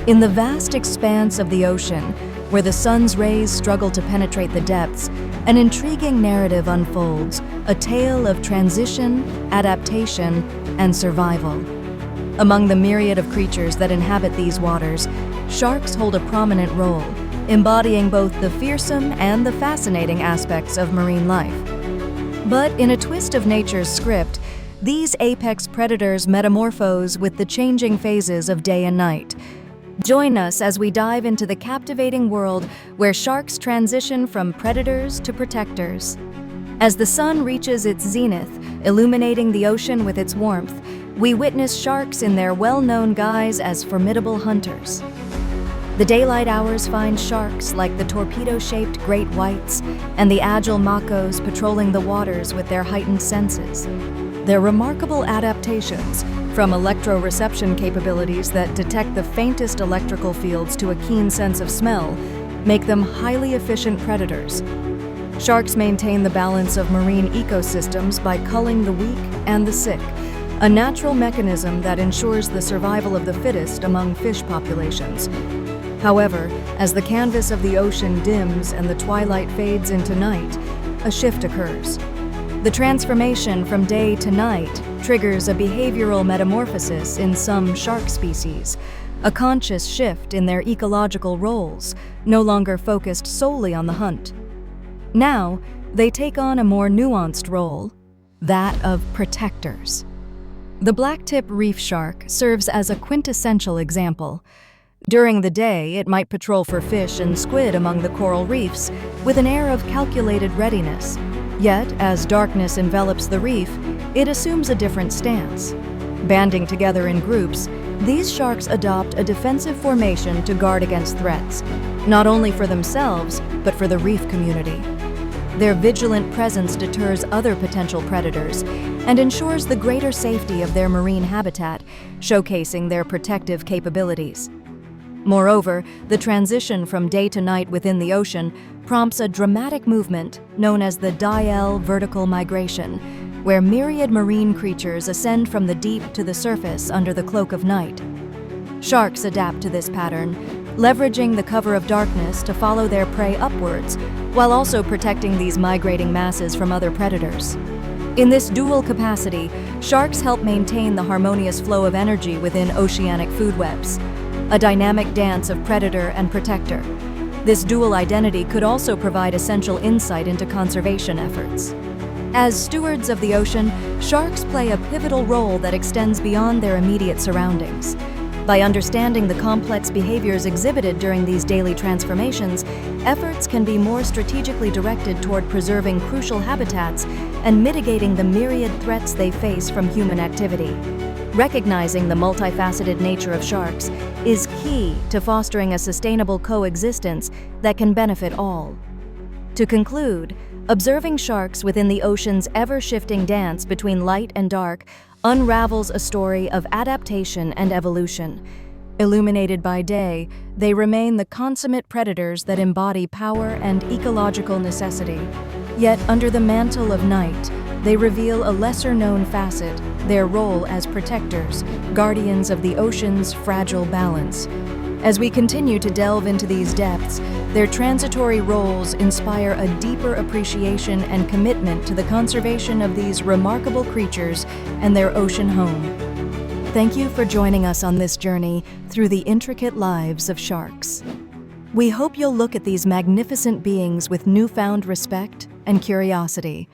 In the vast expanse of the ocean, where the sun's rays struggle to penetrate the depths, an intriguing narrative unfolds, a tale of transition, adaptation, and survival. Among the myriad of creatures that inhabit these waters, sharks hold a prominent role, embodying both the fearsome and the fascinating aspects of marine life. But in a twist of nature's script, these apex predators metamorphose with the changing phases of day and night. Join us as we dive into the captivating world where sharks transition from predators to protectors. As the sun reaches its zenith, illuminating the ocean with its warmth, we witness sharks in their well-known guise as formidable hunters. The daylight hours find sharks like the torpedo-shaped great whites and the agile makos patrolling the waters with their heightened senses. Their remarkable adaptations, from electroreception capabilities that detect the faintest electrical fields to a keen sense of smell, make them highly efficient predators. Sharks maintain the balance of marine ecosystems by culling the weak and the sick, a natural mechanism that ensures the survival of the fittest among fish populations. However, as the canvas of the ocean dims and the twilight fades into night, a shift occurs. The transformation from day to night triggers a behavioral metamorphosis in some shark species, a conscious shift in their ecological roles, no longer focused solely on the hunt. Now, they take on a more nuanced role, that of protectors. The blacktip reef shark serves as a quintessential example. During the day, it might patrol for fish and squid among the coral reefs with an air of calculated readiness. Yet, as darkness envelops the reef, it assumes a different stance. Banding together in groups, these sharks adopt a defensive formation to guard against threats, not only for themselves, but for the reef community. Their vigilant presence deters other potential predators and ensures the greater safety of their marine habitat, showcasing their protective capabilities. Moreover, the transition from day to night within the ocean prompts a dramatic movement known as the diel vertical migration, where myriad marine creatures ascend from the deep to the surface under the cloak of night. Sharks adapt to this pattern, leveraging the cover of darkness to follow their prey upwards, while also protecting these migrating masses from other predators. In this dual capacity, sharks help maintain the harmonious flow of energy within oceanic food webs, a dynamic dance of predator and protector. This dual identity could also provide essential insight into conservation efforts. As stewards of the ocean, sharks play a pivotal role that extends beyond their immediate surroundings. By understanding the complex behaviors exhibited during these daily transformations, efforts can be more strategically directed toward preserving crucial habitats and mitigating the myriad threats they face from human activity. Recognizing the multifaceted nature of sharks is key to fostering a sustainable coexistence that can benefit all. To conclude, observing sharks within the ocean's ever-shifting dance between light and dark unravels a story of adaptation and evolution. Illuminated by day, they remain the consummate predators that embody power and ecological necessity. Yet, under the mantle of night, they reveal a lesser-known facet, their role as protectors, guardians of the ocean's fragile balance. As we continue to delve into these depths, their transitory roles inspire a deeper appreciation and commitment to the conservation of these remarkable creatures and their ocean home. Thank you for joining us on this journey through the intricate lives of sharks. We hope you'll look at these magnificent beings with newfound respect and curiosity.